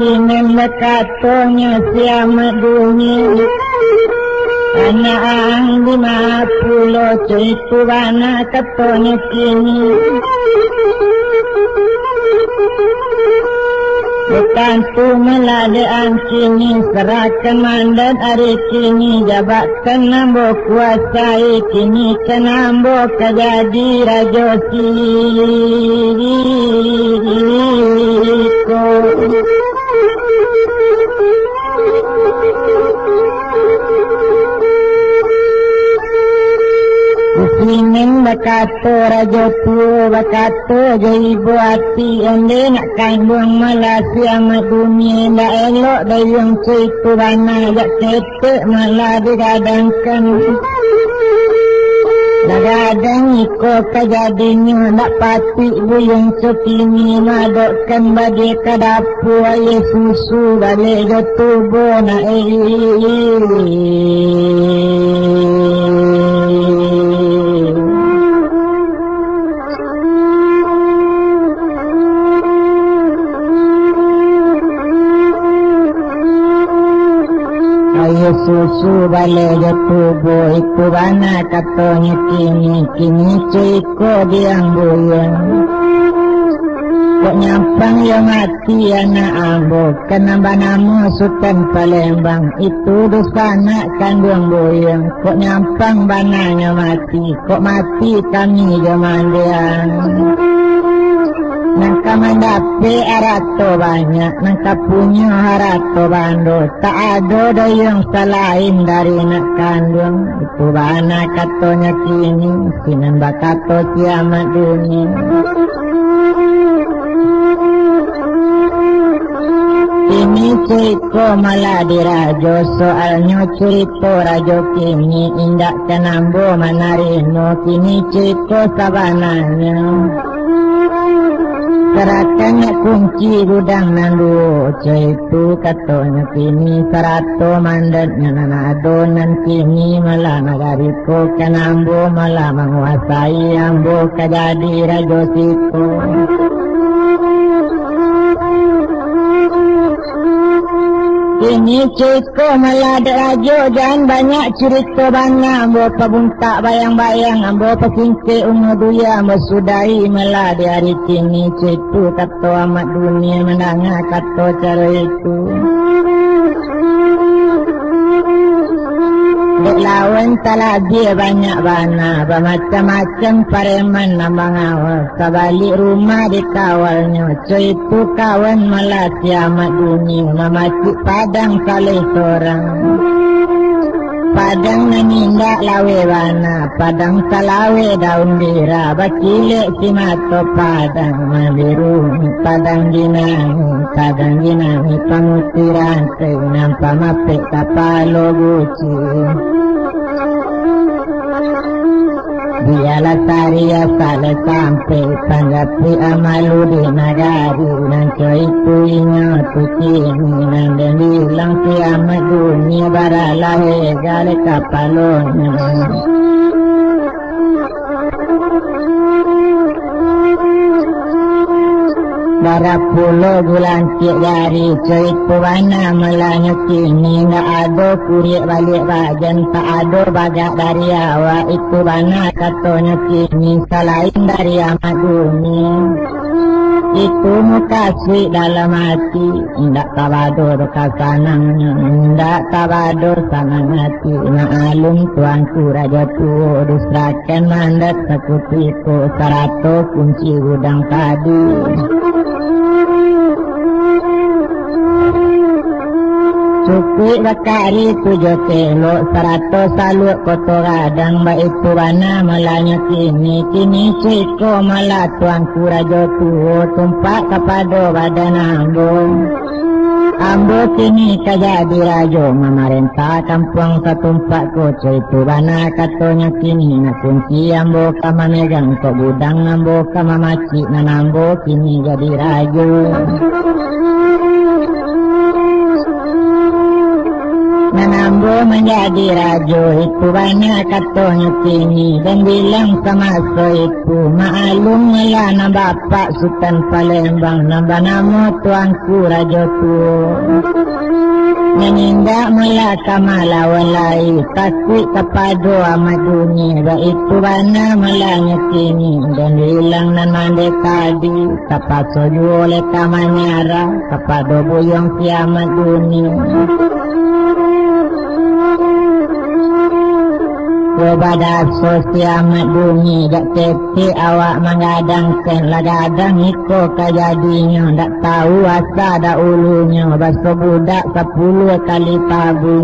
Sinem katonya siama dunia anak ang 50 itu anak katonya kini bukan tu meladaan kini serahkan mandat hari kini jabatan nambo kuasai kini kenambo kajadi rajo siriko Sinin bakato rajo tuo bakato jaibu hati ende nak kandung malasi amat dunia ndak elok dayung cuitu bana jak ketek malah digadangkan dagadang iko kajadinya ndak pati buyung cekini madokkan bagi kadapu aye susu balik ke tubuh nak susu balik ke tubuh itu bana katanya kini ciko diang buyang kok nyampang yang mati anak ambo kenapa nama Sultan Palembang itu dosa anak kandung buyang kok nyampang bananya mati kok mati kami jamandian nangka mendapat harato banyak nangka punya harato bando tak ada yang selain dari nak kandung itu bana katonya kini sinan bakato kiamat dunia ini ciko malah dirajo soalnya cerita rajo kini indak kenambo manarino kini ciko sabananya Seratannya kunci gudang nandu Caitu katanya kini serato mandatnya nanadonan kini malah nagariko kanambo malah menguasai ambo kajadi rajo siku Kini ciko malah rajo jangan banyak cerita bana ambo pabuntak bayang-bayang ambo pasingke umuduya ambo sudai malah di hari kini ciko kato amat dunia menangah kato cara itu dek lawan talagi banyak bana bermacam-macam pareman nambang awal kabalik rumah dikawalnya itu kawan malah kiamat dunia mamacik padang salih sorang padang nanindak lawe bana padang salawe daun bira bakilek si mato padang mabiru padang ginangi pangutiran nampak mapek kapalo guci Biarlah tariya sale sampai tanggapi amalu di nagari Nanco itu ingat kini Nandang bilang kiamat dunia baralah gale kapalonnya Bara pulau bulan cik dari cuit pewana melanya kini ndak ada kurik balik bajan tak ada bagak dari awak itu bana katanya kini selain dari amat dunia itu mukasih dalam hati ndak tabado kasanangnya ndak tabado sanang hati ma'alum tuanku raja tuo diserahkan mandat sekutiku serato kunci gudang tadi Cukup bakari tujuh kilo 100 saluk kotor radang baik itu bana malanya kini ciko malah tuanku raja tuo tumpak kepada badan ambo kini kajadi rajo memerintah kampung ketumpak koco itu bana katanya kini nak kunci ambo kama megang kok gudang ambo kama macik nanambo kini jadi rajo Menambo menjadi raja itu banyak katanya kini. Dan bilang sama so itu maklum lah na bapak Sultan Palembang. Nambah nama tuanku raja tu. Menindak melaka malawalai takut kepada amat dunia. Itu bana melanya kini. Dan bilang nan mandek tadi kapaso oleh kamanyara kepada buyong kiamat dunia. Kepada sosiamat bumi dak tete awak menggadangkan lagadang iko kajadinya dak tahu asa dak ulunya baso budak 10 kali tabu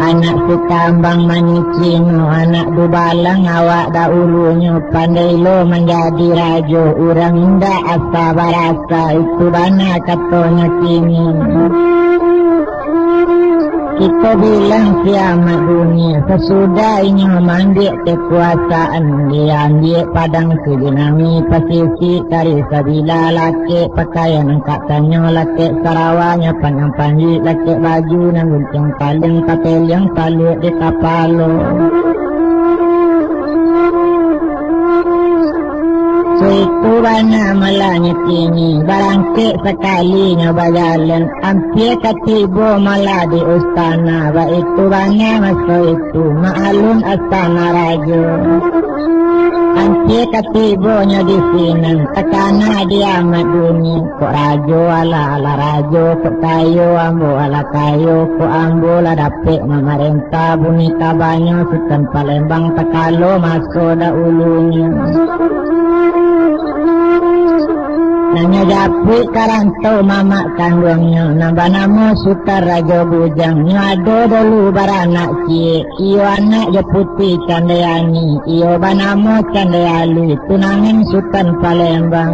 anak si kambang manicino anak dubalang awak dak ulunya pandai lo menjadi raja urang ndak asa barasa itu bana katanya kini. Kita bilang kiamat dunia sesudahnya mandik kekuasaan dia ambil padang sedinami pasisi kari sabila laki pakaian katanya laki Sarawaknya panang panji laki baju nan guncang paling kapel yang palut di kapalo. Itu bana malanya kini barangkit sekalinya berjalan hampir ketiba malah di istana. Itu bana masa itu maklum astana raja hampir ketibanya di sini tekana dia amat dunia. Kok raja ala raja kok kayo ambo ala kayo kok ambo lah dapet memerintah bunika banyak Sultan Palembang tekalo masuk dah ulunya. Nanya japui karantau mamak kandungnya nambah nama Sultan Raja Bujang nyado dulu baranak cie iyo anak je putih Candayani iyo banamo Candayalu tunangin Sultan Palembang.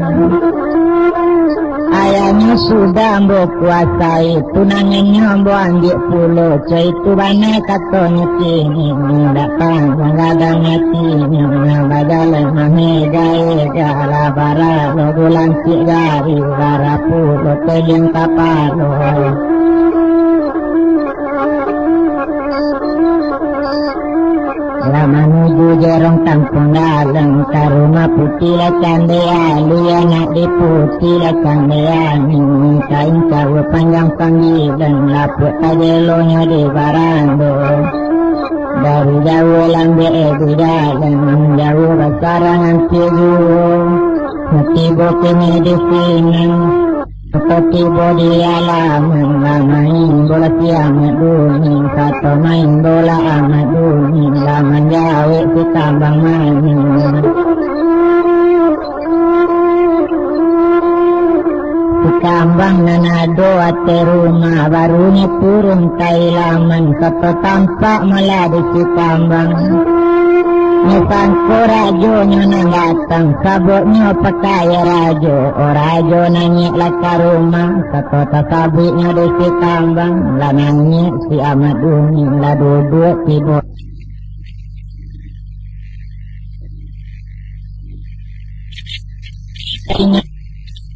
Ayahnya sudah ambo kuasai tunangannya ambo ambil pulau coy itu banyak katanya kini datang mengadang hatinya badalan mamegaya gara bara lo bulan sigari gara pulau teling kapalo. Menuju jerong kampung dalam ke rumah putih lah Candayalu anak di putih lah Candayalu kain cawa panjang panggilan lapuk tajelonya di barando dari jauh lambe di dalam jauh besarangan tidur tiba kini di sini tiba di alam main bola kiamat dunia kata main bola amat dunia laman jawe si kambang main si kambang nanado ate rumah barunya turun kailaman kata tampak malah di si kambang. Nyesangko rajonya nang datang sabuknya pakai rajo rajo nanya laka rumah kata sabuknya di si kambang lah nanya si amat dunia lah duduk tiba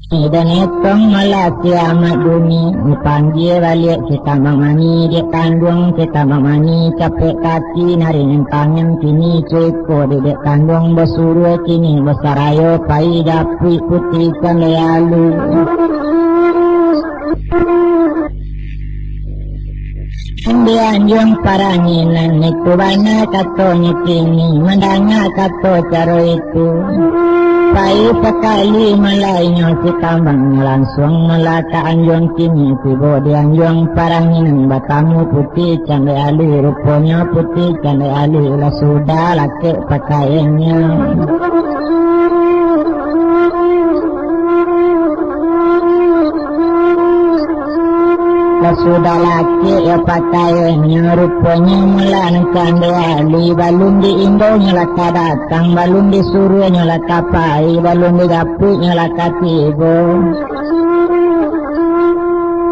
dan etong malah si amat dunia dipanggil balik si kambang mani dia kandung si kambang mani capek kaki naringin tangan kini ceko dia kandung bersuruh kini besarayo pai dapui putih Candayalu. Dia anjung paranginan itu banyak katanya kini mendengar kata cara itu. Pai sekali malainya si kambang langsung melaka anjung kini tiba di anjung paranginan batamu putih Candayalu rupanya putih Candayalu lah sudah laki pakaiannya. Sudah laki ya pakaiannya rupanya mulan Candayalu balum di Indonya laka datang balum disuruhnya laka pai balum didapunya laka tiba.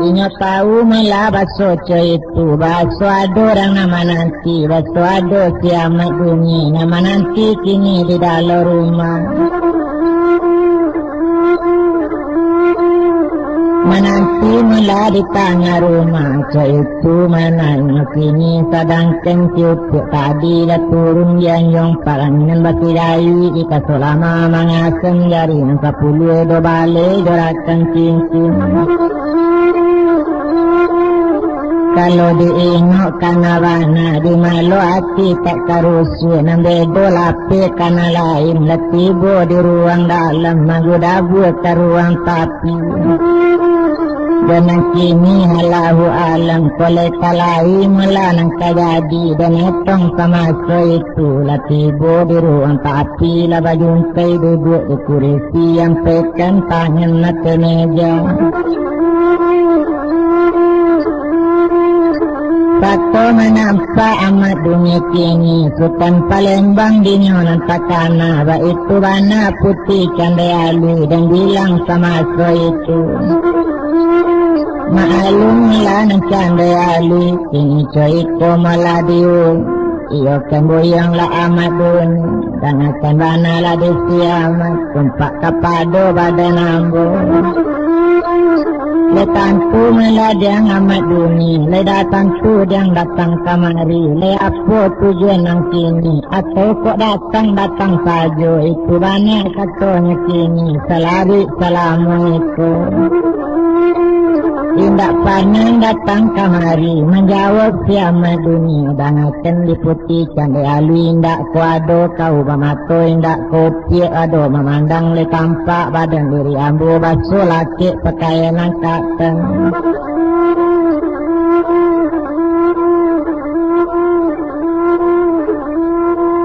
Inyo tahu malah baso itu baso ado orang nama nanti baso ado kiamat dunia nama nanti kini di dalam rumah. menanti mula di tengah rumah itu menanya kini sedangkan ciutuk tadi dah turun yang parangan baki dayi ika selama mengasem jari nampak puluh do balik jorakan cincin kalau diingok kana wana di malu hati tak karusu nambedo lape kana lain letibo di ruang dalam magudabu ke ruang tapi dan kini halahu alam kolej kalai melanang kajadi dan etong sama itu latibo di ruang tapi lah bajuntai duduk di kursi yang pekan tangan nak meja Satu menampak amat dunia kini Sultan Palembang di nyonan takana Ba itu bana putih candayalu dan bilang sama itu Maalung lah ng candayalu Kini coiko maladiu Iyo kemboyang lah amat dun Dan akan bana lah di siamat Kumpak kapado badan ambo Letanku meladang amat duni Le datangku yang datang kamari Le apa tujuan nang kini Atau kok datang saja Itu banyak katanya kini Selari Assalamualaikum Indak panen datang kamari Menjawab si amat dunia Dan akan diputi candayalu Indak kuado kau bamato Indak kopi ado memandang le tampak badan diri ambo Baso laki pakaian angkatan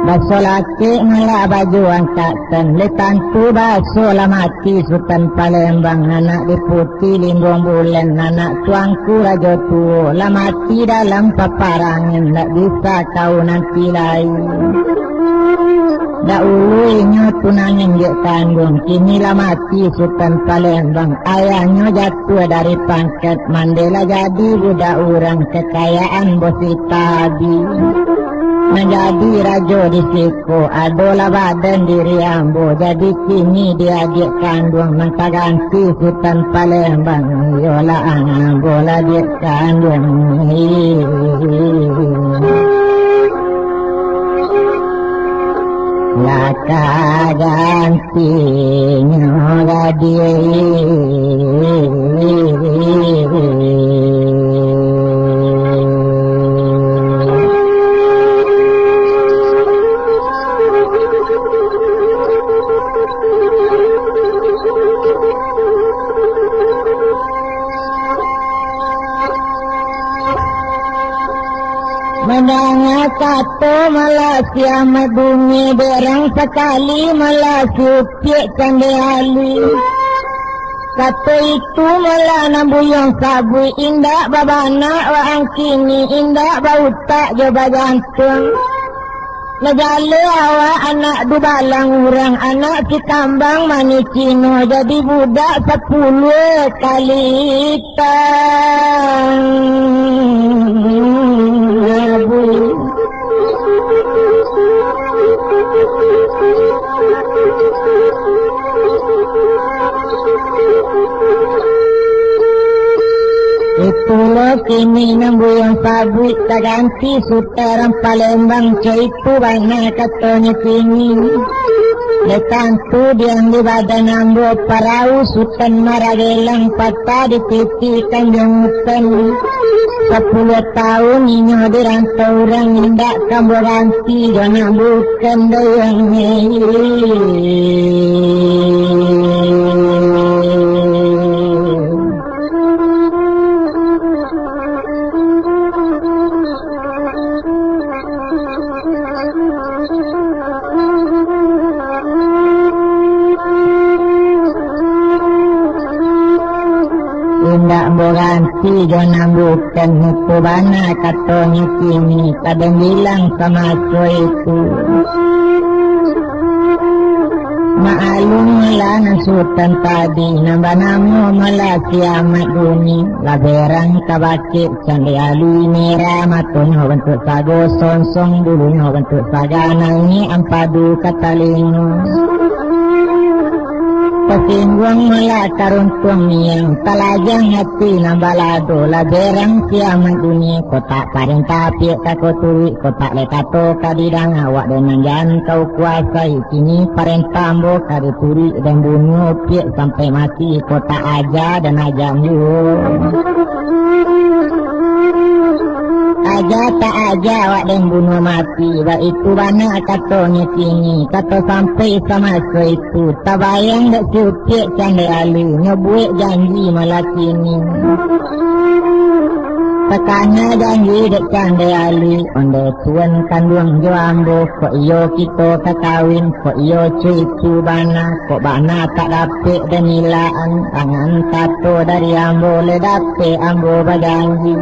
Baso laki malah baju angkatan Letantu baso lah mati Sultan Palembang Anak diputi limbong bulan Anak tuangku raja tua Lah mati dalam paparangan Tak bisa kau nanti lain Dah uluinya tunangin dia tanggung Kini lah mati Sultan Palembang Ayahnya jatuh dari pangkat Mandela jadi budak orang Kekayaan bosi tadi Menjadi raja di siku Adolah badan diri ambo Jadi kini dia adik kandung Maka ganti Sultan Palembang Yolah ambo lah adik kandung Laka gantinya gadi Mendengar kata malah siamat bumi Berang sekali malah siupik candayalu Kata itu malah nambuyong sabui Indak babana waang kini Indak bau tak coba jantung Negala awak anak dubalang orang Anak si kambang mani cino Jadi budak 10 kali tang Itulah kini nambuyang sabit Tak ganti Sultan Palembang Itu banyak katanya kini Letantu diang di badan ambo Parau Sultan Maragelang Patah di titi kanjeng hutan 10 tahun inyo dirantau orang Indak kambo ganti Jangan bukan dayang Indak berganti jangan bukan itu bana katanya kini kadang bilang sama itu Maalung lah Sultan tadi nambah namu malah kiamat duni laberang kabakit candayalu merah matunya bentuk sago sonsong dulunya bentuk saga nangi ampadu katalingo Pesinggung mula karuntung yang telajang hati nambalado laberang kiamat dunia kotak paring tapi kau turi kotak lekato kadidang awak dengan jangan kau kuasai kini paring tambo kari turi dan bunuh piak sampai mati kotak aja dan ajam yu aja tak aja awak dan bunuh mati wa itu bana katonya kini kata sampai sama itu tak bayang dak siutik candai alu ngebuik janji malah kini tekana janji dak candai alu onde tuan kandung joambo kok iyo kita kakawin kok iyo cuitu bana kok bana tak dapet dan nilaan tangan tato dari ambo le dapet ambo bajanji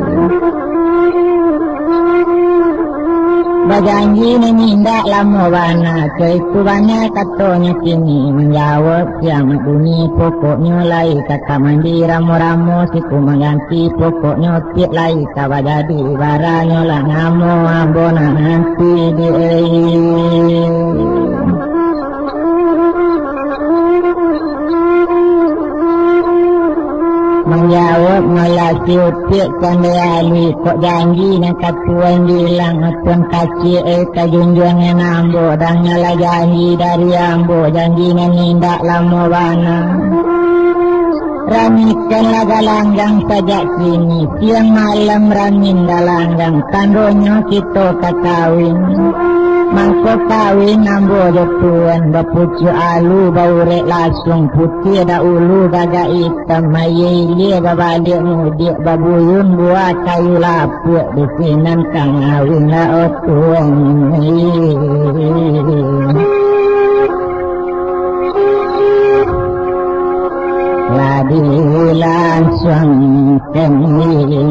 Bajanji menindak lama bana Keitu bana katonya kini Menjawab kiamat dunia pokoknya lai Kata mandi ramu-ramu siku mengganti pokoknya tiap lai Kaba jadi baranya lah ngamo abona nanti di Menjawab melati utiak kandai kok janji nak katuan bilang tuan kacik kajunjungnya nambo dan nyala janji dari ambo janji nindak lama bana Ramikan laga langgang sajak kini siang malam ramin dalanggang tandonyo kita kakawin Mangko kawin ambo jotuan bapucu alu baurek langsung putih da ulu gaga hitam maye lia babalik mudik babuyun buat kayu lapuk di sinan kang awin la otuan Ladi langsung kemili